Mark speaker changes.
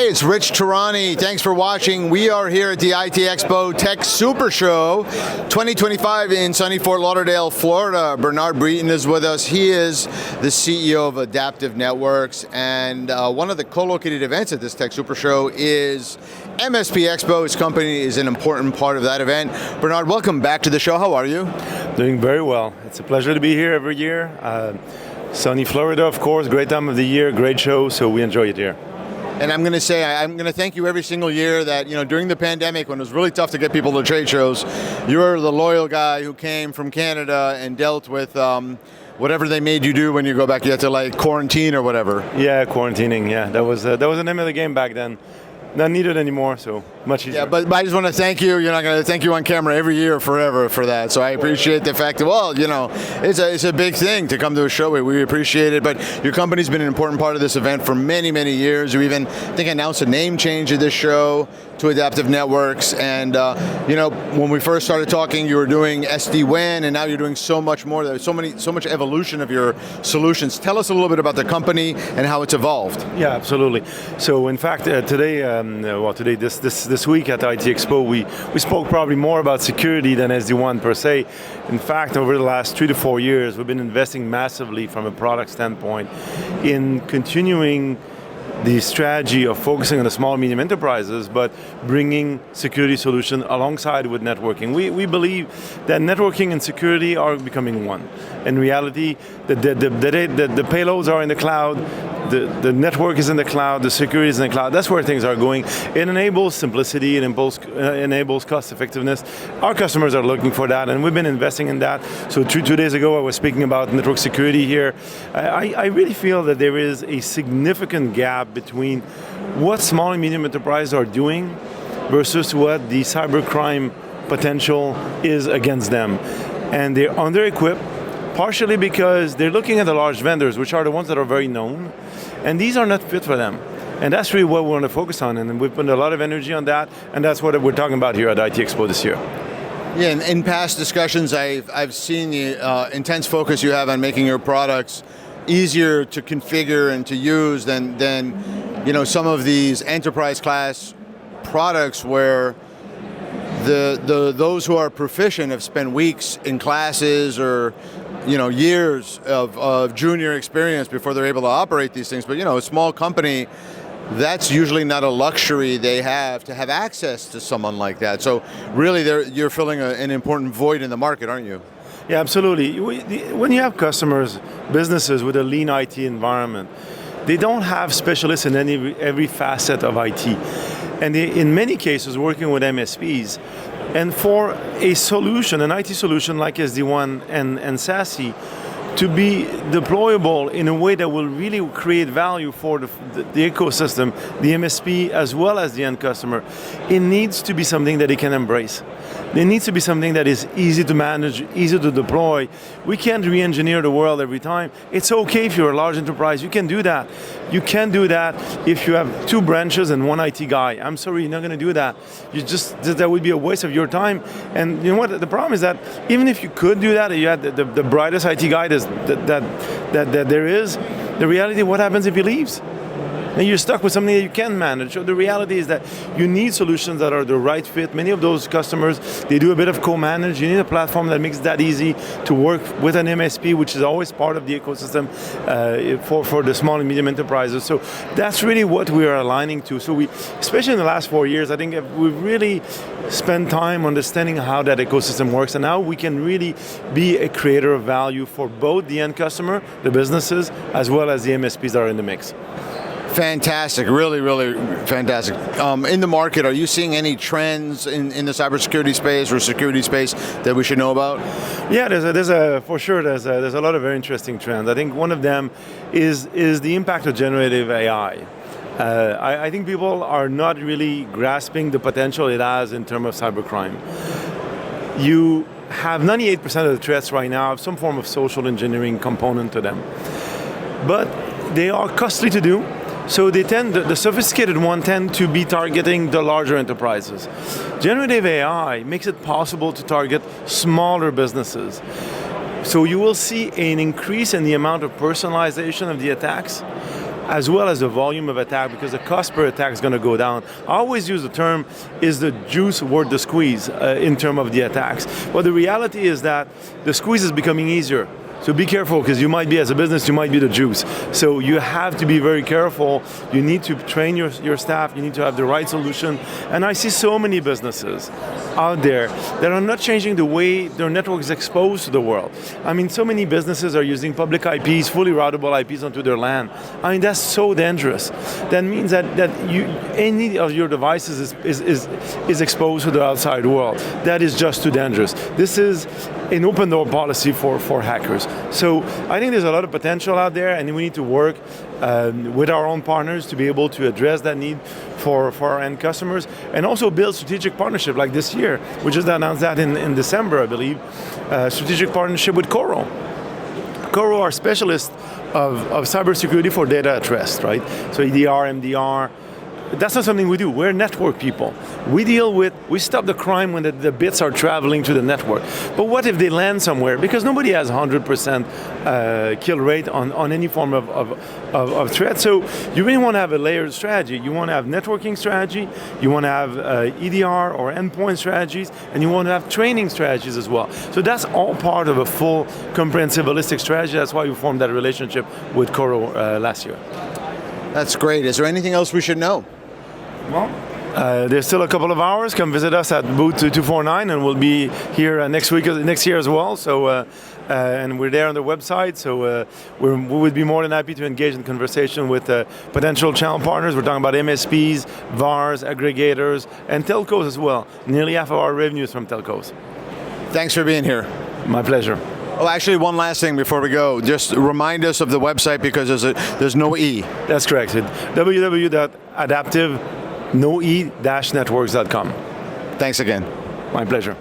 Speaker 1: it's Rich Tehrani. Thanks for watching. We are here at the IT Expo TECHSUPERSHOw 2025 in sunny Fort Lauderdale, Florida. Bernard Breton is with us. He is the CEO of Adaptiv Networks, and one of the co-located events at this TECHSUPERSHOw is MSP Expo. His company is an important part of that event. Bernard, welcome back to the show. How are you?
Speaker 2: Doing very well. It's a pleasure to be here every year. Sunny Florida, of course, great time of the year, great show, so we enjoy it here.
Speaker 1: And I'm going to say, I'm going to thank you every single year that, during the pandemic when it was really tough to get people to trade shows, you're the loyal guy who came from Canada and dealt with whatever they made you do when you go back. You had to quarantine or whatever.
Speaker 2: Yeah, quarantining, yeah. That was the name of the game back then. Not needed anymore, so much easier.
Speaker 1: Yeah, but I just want to thank you. You're not going to thank you on camera every year forever for that. So I appreciate the fact that, it's a big thing to come to a show. We appreciate it. But your company's been an important part of this event for many, many years. You even, I think, announced a name change of this show to Adaptiv Networks. And, when we first started talking, you were doing SD-WAN, and now you're doing so much more. There's so much evolution of your solutions. Tell us a little bit about the company and how it's evolved.
Speaker 2: Yeah, absolutely. So in fact, today, this week at IT Expo, we spoke probably more about security than SD-WAN per se. In fact, over the last 3 to 4 years, we've been investing massively from a product standpoint in continuing the strategy of focusing on the small and medium enterprises, but bringing security solution alongside with networking. We believe that networking and security are becoming one. In reality, the payloads are in the cloud, the network is in the cloud, the security is in the cloud. That's where things are going. It enables simplicity, it enables cost effectiveness. Our customers are looking for that, and we've been investing in that. So 2 days ago, I was speaking about network security here. I really feel that there is a significant gap between what small and medium enterprises are doing versus what the cybercrime potential is against them. And they're under-equipped, partially because they're looking at the large vendors, which are the ones that are very known, and these are not fit for them. And that's really what we want to focus on, and we've put a lot of energy on that, and that's what we're talking about here at IT Expo this year.
Speaker 1: Yeah, in past discussions, I've seen the intense focus you have on making your products easier to configure and to use than some of these enterprise class products where those who are proficient have spent weeks in classes or years of junior experience before they're able to operate these things. But a small company, that's usually not a luxury they have to have access to someone like that. So really you're filling an important void in the market, aren't you?
Speaker 2: Yeah, absolutely. When you have customers, businesses with a lean IT environment, they don't have specialists in every facet of IT. And they, in many cases, working with MSPs. And for a solution, an IT solution like SD-WAN and SASE, to be deployable in a way that will really create value for the ecosystem, the MSP, as well as the end customer, it needs to be something that they can embrace. It needs to be something that is easy to manage, easy to deploy. We can't re-engineer the world every time. It's okay if you're a large enterprise, you can do that. You can do that if you have 2 branches and 1 IT guy. I'm sorry, you're not going to do that. That would be a waste of your time. And you know what, the problem is that even if you could do that, you had the brightest IT guy that there is, the reality, what happens if he leaves? And you're stuck with something that you can manage. So the reality is that you need solutions that are the right fit. Many of those customers, they do a bit of co-manage. You need a platform that makes that easy to work with an MSP, which is always part of the ecosystem for the small and medium enterprises. So that's really what we are aligning to. So we, especially in the last 4 years, I think we've really spent time understanding how that ecosystem works, and how we can really be a creator of value for both the end customer, the businesses, as well as the MSPs that are in the mix.
Speaker 1: Fantastic, really, really fantastic. In the market, are you seeing any trends in the cybersecurity space or security space that we should know about?
Speaker 2: Yeah, there's a lot of very interesting trends. I think one of them is the impact of generative AI. I think people are not really grasping the potential it has in terms of cybercrime. You have 98% of the threats right now have some form of social engineering component to them. But they are costly to do. So the sophisticated ones tend to be targeting the larger enterprises. Generative AI makes it possible to target smaller businesses. So you will see an increase in the amount of personalization of the attacks, as well as the volume of attack, because the cost per attack is going to go down. I always use the term, is the juice worth the squeeze in terms of the attacks? Well, the reality is that the squeeze is becoming easier. So be careful, because you might be, as a business, you might be the juice. So you have to be very careful. You need to train your staff. You need to have the right solution. And I see so many businesses out there that are not changing the way their network is exposed to the world. I mean, so many businesses are using public IPs, fully routable IPs onto their LAN. I mean, that's so dangerous. That means that any of your devices is exposed to the outside world. That is just too dangerous. This is an open door policy for hackers. So I think there's a lot of potential out there, and we need to work with our own partners to be able to address that need for our end customers, and also build strategic partnership like this year. We just announced that in December, I believe, strategic partnership with Coro. Coro are specialists of cybersecurity for data at rest, right? So EDR, MDR. That's not something we do. We're network people. We stop the crime when the bits are traveling to the network. But what if they land somewhere? Because nobody has 100% kill rate on any form of threat. So you really want to have a layered strategy. You want to have networking strategy, you want to have EDR or endpoint strategies, and you want to have training strategies as well. So that's all part of a full, comprehensive, holistic strategy. That's why we formed that relationship with Coro last year.
Speaker 1: That's great. Is there anything else we should know?
Speaker 2: Well, there's still a couple of hours. Come visit us at booth 249, and we'll be here next year as well. So, and we're there on the website. So we would be more than happy to engage in conversation with potential channel partners. We're talking about MSPs, VARs, aggregators, and telcos as well. Nearly half of our revenue is from telcos.
Speaker 1: Thanks for being here.
Speaker 2: My pleasure.
Speaker 1: Oh, actually, one last thing before we go. Just remind us of the website, because there's no E.
Speaker 2: That's correct. www.adaptiv-networks.com.
Speaker 1: Thanks again.
Speaker 2: My pleasure.